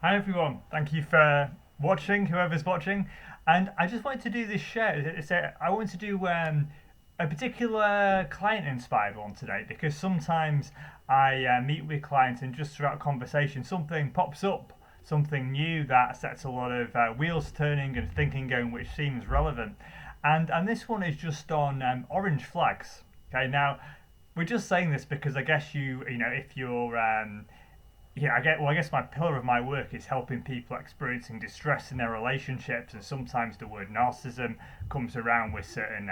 Hi everyone, thank you for watching, whoever's watching. And I just wanted to do this share. I wanted to do a particular client inspired one today because sometimes I meet with clients and just throughout a conversation something pops up, something new that sets a lot of wheels turning and thinking going, which seems relevant. And this one is just on orange flags. Okay, now we're just saying this because I guess you know if you're yeah, I guess my pillar of my work is helping people experiencing distress in their relationships, and sometimes the word narcissism comes around with certain,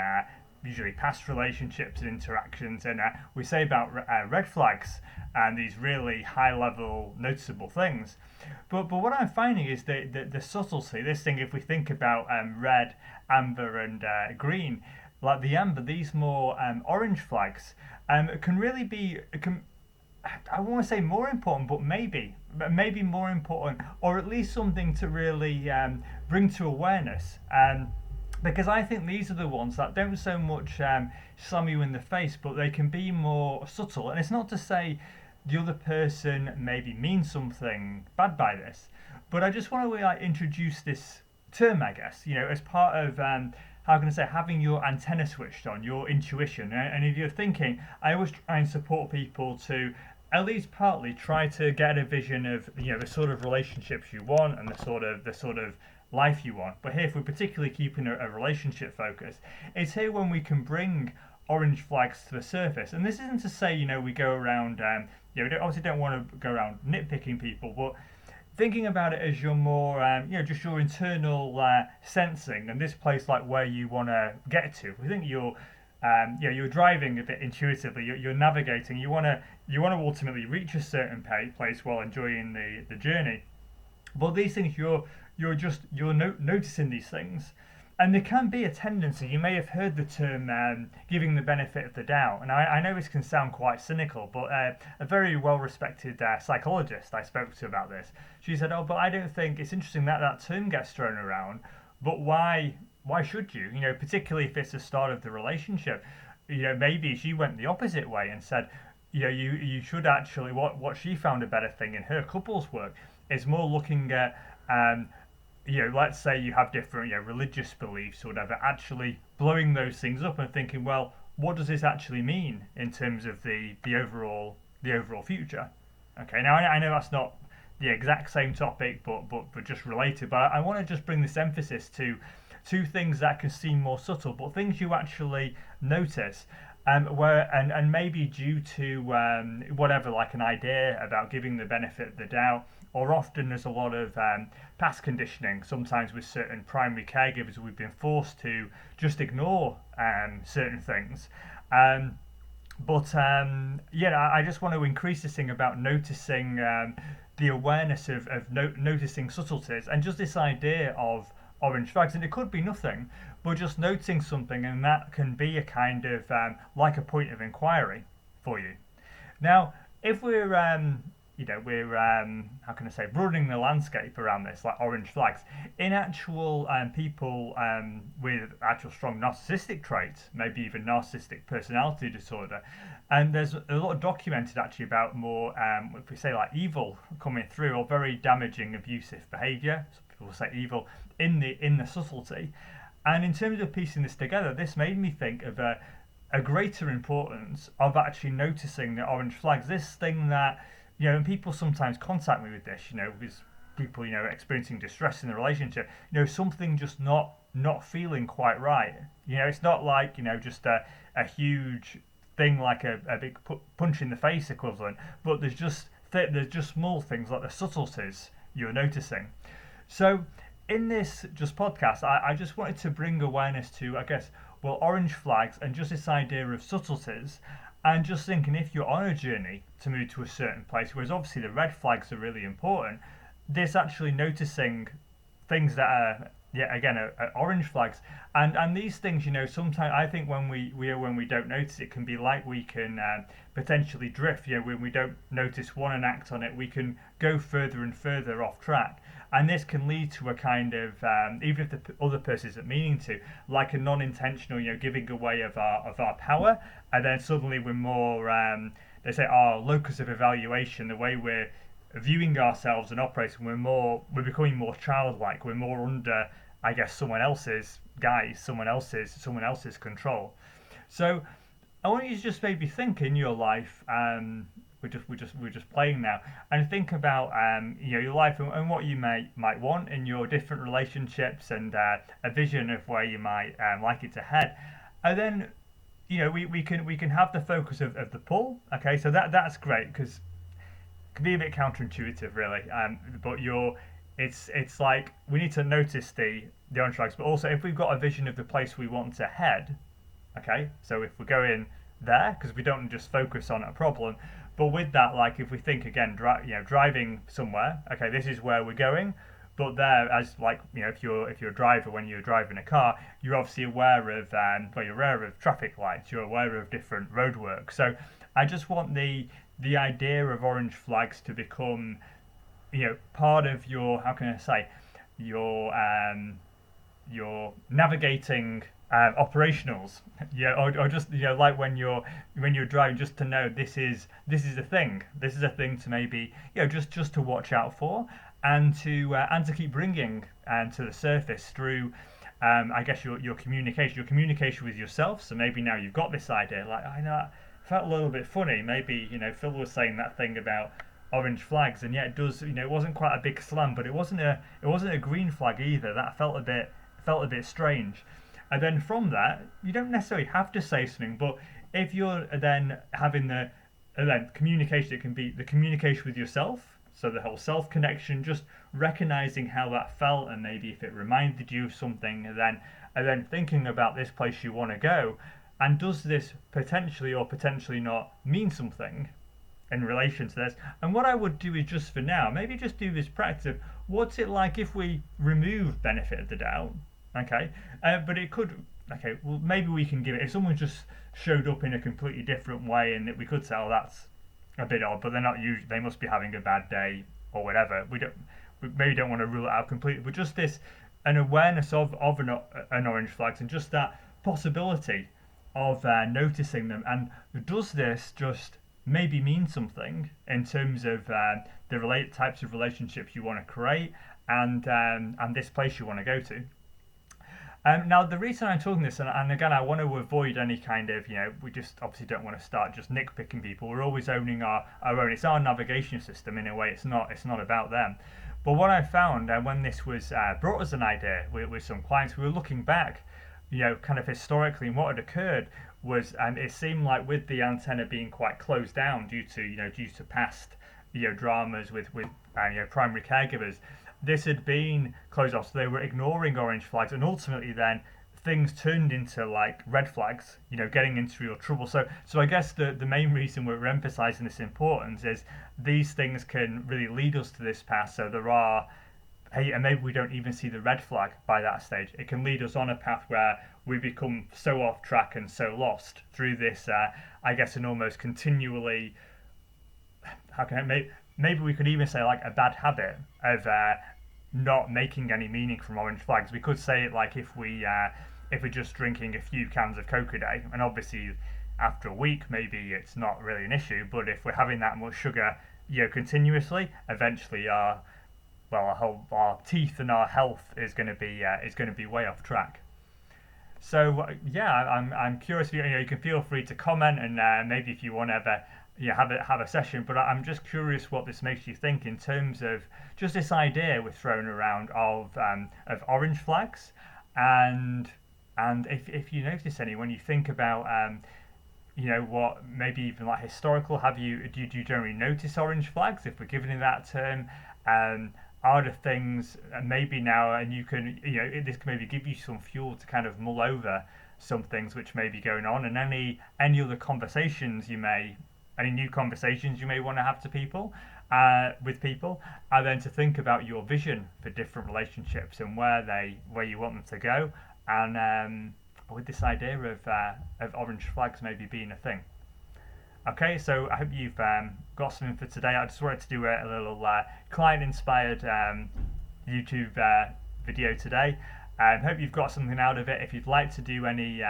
usually past relationships and interactions, and we say about red flags and these really high-level, noticeable things. But what I'm finding is the subtlety. This thing, if we think about red, amber, and green, like the amber, these more orange flags can really be can I want to say more important, but maybe more important, or at least something to really bring to awareness. Because I think these are the ones that don't so much slam you in the face, but they can be more subtle. And it's not to say the other person maybe means something bad by this, but I just want to like introduce this term, I guess, as part of how can I say having your antenna switched on, your intuition, and if you're thinking, I always try and support people to at least partly try to get a vision of the sort of relationships you want and the sort of life you want. But here, if we're particularly keeping a relationship focus, it's here when we can bring orange flags to the surface. And this isn't to say we go around we obviously don't want to go around nitpicking people, but thinking about it as your more just your internal sensing and this place like where you want to get to. I think you're driving a bit intuitively. You're navigating. You want to ultimately reach a certain place while enjoying the journey. But these things you're noticing these things, and there can be a tendency. You may have heard the term giving the benefit of the doubt, and I know this can sound quite cynical, but a very well-respected psychologist I spoke to about this, she said, "Oh, but I don't think it's interesting that that term gets thrown around, but why should you? Particularly if it's the start of the relationship. Maybe she went the opposite way and said, you should actually what she found a better thing in her couples work is more looking at let's say you have different religious beliefs or whatever, actually blowing those things up and thinking, well, what does this actually mean in terms of the overall future? Okay, now I know that's not the exact same topic, but just related. But I want to just bring this emphasis to two things that can seem more subtle, but things you actually notice. Where and maybe due to whatever, like an idea about giving the benefit of the doubt, or often there's a lot of past conditioning. Sometimes with certain primary caregivers, we've been forced to just ignore certain things. Um, but I just want to increase this thing about noticing the awareness of noticing subtleties and just this idea of orange flags. And it could be nothing, but just noticing something, and that can be a kind of like a point of inquiry for you. Now, if we're how can I say broadening the landscape around this, like orange flags, in actual people with actual strong narcissistic traits, maybe even narcissistic personality disorder, and there's a lot documented actually about more, if we say like evil coming through or very damaging abusive behaviour. Some people say evil in the subtlety. And in terms of piecing this together, this made me think of a greater importance of actually noticing the orange flags. This thing that and people sometimes contact me with this, because people experiencing distress in the relationship, something just not feeling quite right. It's not like just a huge thing like a big punch in the face equivalent, but there's just small things like the subtleties you're noticing. So in this just podcast, I just wanted to bring awareness to, I guess, well, orange flags and just this idea of subtleties, and just thinking if you're on a journey to move to a certain place, whereas obviously the red flags are really important, this actually noticing things that are again are orange flags, and these things sometimes I think when we don't notice it can be like we can potentially drift. When we don't notice one and act on it, we can go further and further off track, and this can lead to a kind of even if the other person isn't meaning to, like a non-intentional giving away of our power, and then suddenly we're more they say our locus of evaluation, the way we're viewing ourselves and operating, we're becoming more childlike. We're more under, I guess, someone else's guise, someone else's control. So I want you to just maybe think in your life. We're just playing now, and think about your life and what you might want in your different relationships, and a vision of where you might like it to head, and then we can have the focus of the pull. Okay, so that's great because it can be a bit counterintuitive, really. But it's like we need to notice the orange flags, but also if we've got a vision of the place we want to head. Okay, so if we're going there, because we don't just focus on a problem, but with that, like if we think again, driving somewhere. Okay, this is where we're going, but there, as like if you're a driver, when you're driving a car, you're obviously aware of you're aware of traffic lights, you're aware of different roadwork. So I just want the idea of orange flags to become part of your, how can I say, your navigating operationals. Or just like when you're driving, just to know this is a thing, to maybe just to watch out for, and to keep bringing to the surface through I guess your communication with yourself. So maybe now you've got this idea, like, I know it felt a little bit funny, maybe Phil was saying that thing about orange flags, and yet it does, it wasn't quite a big slam, but it wasn't a green flag either. That felt a bit strange. And then from that, you don't necessarily have to say something, but if you're then having then communication, it can be the communication with yourself, so the whole self connection, just recognizing how that felt, and maybe if it reminded you of something, and then thinking about this place you want to go, and does this potentially or potentially not mean something in relation to this. And what I would do is, just for now, maybe just do this practice of what's it like if we remove benefit of the doubt. Okay, but it could. Okay, well, maybe we can give it. If someone just showed up in a completely different way, and we could say, "Oh, that's a bit odd," but they're not usually. They must be having a bad day or whatever. We maybe don't want to rule it out completely, but just an awareness of an orange flags, and just that possibility of noticing them. And does this just maybe mean something in terms of the types of relationships you want to create, and this place you want to go to. Now, the reason I'm talking this, and again, I want to avoid any kind of, we just obviously don't want to start just nitpicking people. We're always owning our own. It's our navigation system in a way. It's not about them. But what I found when this was brought as an idea with some clients, we were looking back, kind of historically, and what had occurred was, it seemed like with the antenna being quite closed down due to past dramas with primary caregivers, this had been closed off, so they were ignoring orange flags, and ultimately then things turned into like red flags, getting into real trouble. So I guess the main reason we're emphasizing this importance is these things can really lead us to this path. So there are, and maybe we don't even see the red flag by that stage. It can lead us on a path where we become so off track and so lost through this, I guess, an almost continually, maybe we could even say like a bad habit of not making any meaning from orange flags. We could say it like if we're just drinking a few cans of Coke a day, and obviously after a week maybe it's not really an issue, but if we're having that much sugar continuously, eventually our teeth and our health is going to be way off track. So I'm curious. You can feel free to comment, and maybe if you want to have a session. But I'm just curious what this makes you think in terms of just this idea we're throwing around of orange flags, and if you notice any when you think about what maybe even like historical. Do you generally notice orange flags if we're giving it that term? Are the things maybe now, and you can this can maybe give you some fuel to kind of mull over some things which may be going on, and any other conversations any new conversations you may want to have with people, and then to think about your vision for different relationships and where you want them to go, and with this idea of orange flags maybe being a thing. Okay, so I hope you've got something for today. I just wanted to do a little client-inspired YouTube video today. Hope you've got something out of it. If you'd like to do any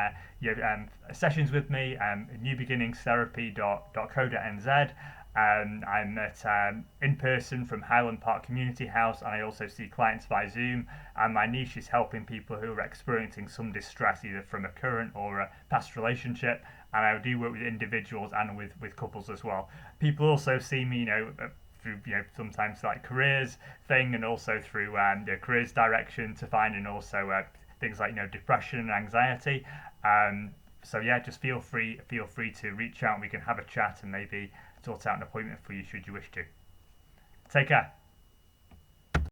sessions with me, newbeginningstherapy.co.nz. I'm at in person from Highland Park Community House, and I also see clients by Zoom. And my niche is helping people who are experiencing some distress, either from a current or a past relationship. And I do work with individuals and with couples as well. People also see me, through sometimes like careers thing, and also through the careers direction to find, and also things like depression and anxiety. So yeah, just feel free to reach out and we can have a chat and maybe sort out an appointment for you should you wish to. Take care.